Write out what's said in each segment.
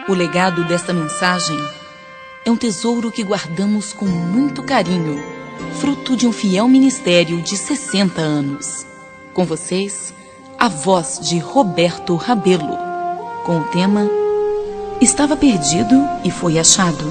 O legado desta mensagem é um tesouro que guardamos com muito carinho, fruto de um fiel ministério de 60 anos. Com vocês, a voz de Roberto Rabelo, com o tema Estava Perdido e Foi Achado.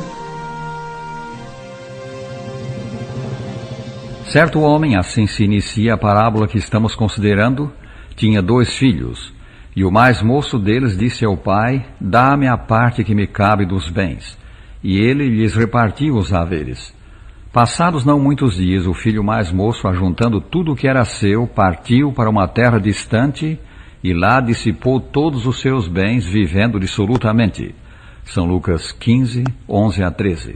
Certo homem, assim se inicia a parábola que estamos considerando, tinha 2 filhos. E o mais moço deles disse ao pai: dá-me a parte que me cabe dos bens. E ele lhes repartiu os haveres. Passados não muitos dias, o filho mais moço, ajuntando tudo o que era seu, partiu para uma terra distante e lá dissipou todos os seus bens, vivendo dissolutamente. São Lucas 15, 11 a 13.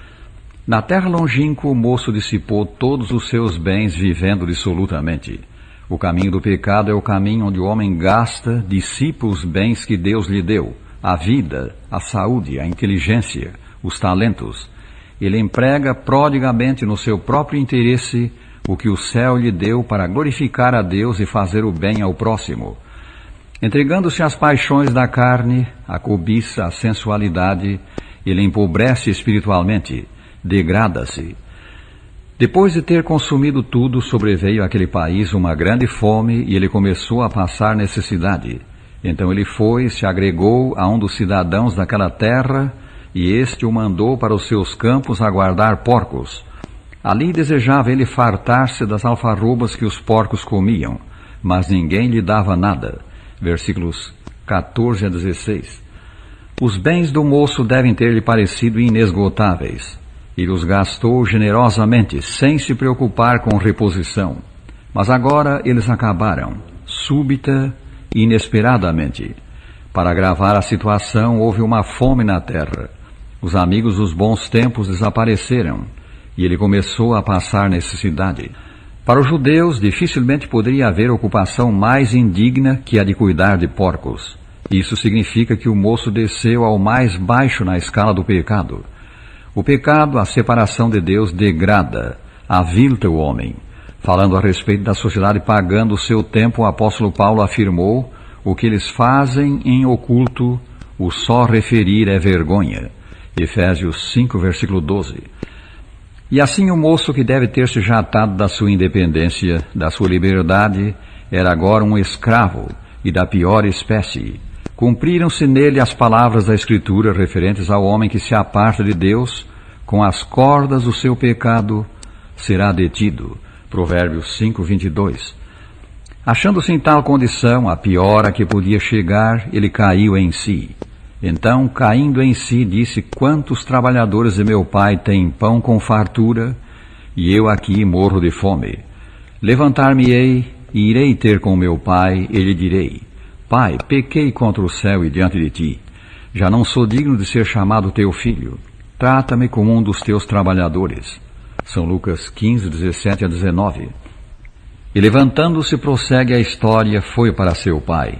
Na terra longínqua, o moço dissipou todos os seus bens, vivendo dissolutamente. O caminho do pecado é o caminho onde o homem gasta, dissipa os bens que Deus lhe deu, a vida, a saúde, a inteligência, os talentos. Ele emprega prodigamente no seu próprio interesse o que o céu lhe deu para glorificar a Deus e fazer o bem ao próximo. Entregando-se às paixões da carne, à cobiça, à sensualidade, ele empobrece espiritualmente, degrada-se. Depois de ter consumido tudo, sobreveio àquele país uma grande fome e ele começou a passar necessidade. Então ele foi e se agregou a um dos cidadãos daquela terra e este o mandou para os seus campos a guardar porcos. Ali desejava ele fartar-se das alfarrobas que os porcos comiam, mas ninguém lhe dava nada. Versículos 14 a 16. Os bens do moço devem ter-lhe parecido inesgotáveis. Ele os gastou generosamente, sem se preocupar com reposição. Mas agora eles acabaram, súbita e inesperadamente. Para agravar a situação, houve uma fome na terra. Os amigos dos bons tempos desapareceram, e ele começou a passar necessidade. Para os judeus, dificilmente poderia haver ocupação mais indigna que a de cuidar de porcos. Isso significa que o moço desceu ao mais baixo na escala do pecado. O pecado, a separação de Deus, degrada, avilta o homem. Falando a respeito da sociedade pagã do seu tempo, o apóstolo Paulo afirmou: o que eles fazem em oculto, o só referir é vergonha. Efésios 5, versículo 12. E assim o moço, que deve ter se jatado da sua independência, da sua liberdade, era agora um escravo e da pior espécie. Cumpriram-se nele as palavras da Escritura referentes ao homem que se aparta de Deus, com as cordas do seu pecado será detido. Provérbios 5, 22. Achando-se em tal condição, a pior a que podia chegar, ele caiu em si. Então, caindo em si, disse: quantos trabalhadores de meu pai têm pão com fartura, e eu aqui morro de fome. Levantar-me-ei e irei ter com meu pai, e lhe direi: Pai, pequei contra o céu e diante de ti. Já não sou digno de ser chamado teu filho. Trata-me como um dos teus trabalhadores. São Lucas 15, 17 a 19. E levantando-se, prossegue a história, foi para seu pai.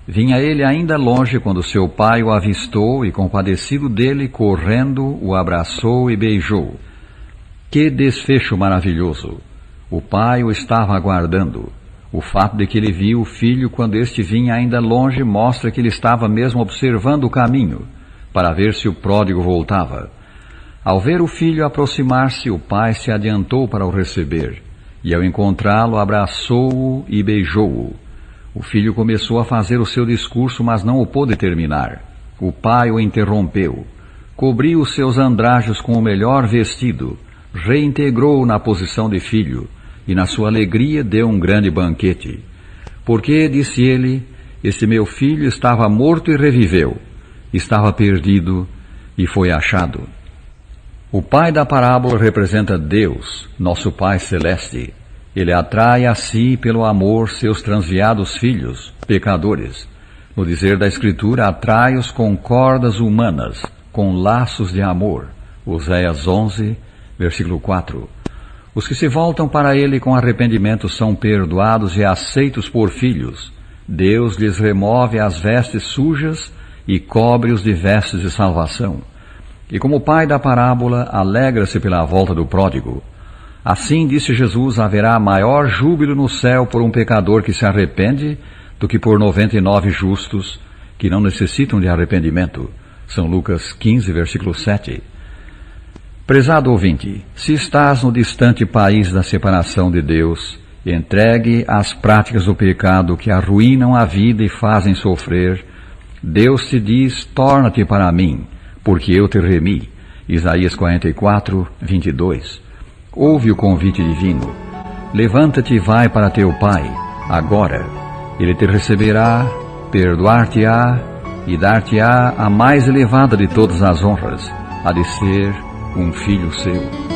Vinha ele ainda longe quando seu pai o avistou e, compadecido dele, correndo, o abraçou e beijou. Que desfecho maravilhoso! O pai o estava aguardando. O fato de que ele viu o filho quando este vinha ainda longe mostra que ele estava mesmo observando o caminho, para ver se o pródigo voltava. Ao ver o filho aproximar-se, o pai se adiantou para o receber, e ao encontrá-lo, abraçou-o e beijou-o. O filho começou a fazer o seu discurso, mas não o pôde terminar. O pai o interrompeu, cobriu os seus andrajos com o melhor vestido, reintegrou-o na posição de filho, e na sua alegria deu um grande banquete. Porque, disse ele, este meu filho estava morto e reviveu, estava perdido e foi achado. O pai da parábola representa Deus, nosso Pai Celeste. Ele atrai a si, pelo amor, seus transviados filhos, pecadores. No dizer da Escritura, atrai-os com cordas humanas, com laços de amor. Oséias 11, versículo 4. Os que se voltam para ele com arrependimento são perdoados e aceitos por filhos. Deus lhes remove as vestes sujas e cobre-os de vestes de salvação. E como o pai da parábola, alegra-se pela volta do pródigo. Assim, disse Jesus, haverá maior júbilo no céu por um pecador que se arrepende do que por 99 justos que não necessitam de arrependimento. São Lucas 15, versículo 7. Prezado ouvinte, se estás no distante país da separação de Deus, entregue às práticas do pecado que arruinam a vida e fazem sofrer, Deus te diz, torna-te para mim, porque eu te remi. Isaías 44, 22. Ouve o convite divino. Levanta-te e vai para teu Pai, agora. Ele te receberá, perdoar-te-á e dar-te-á a mais elevada de todas as honras, a de ser um filho seu.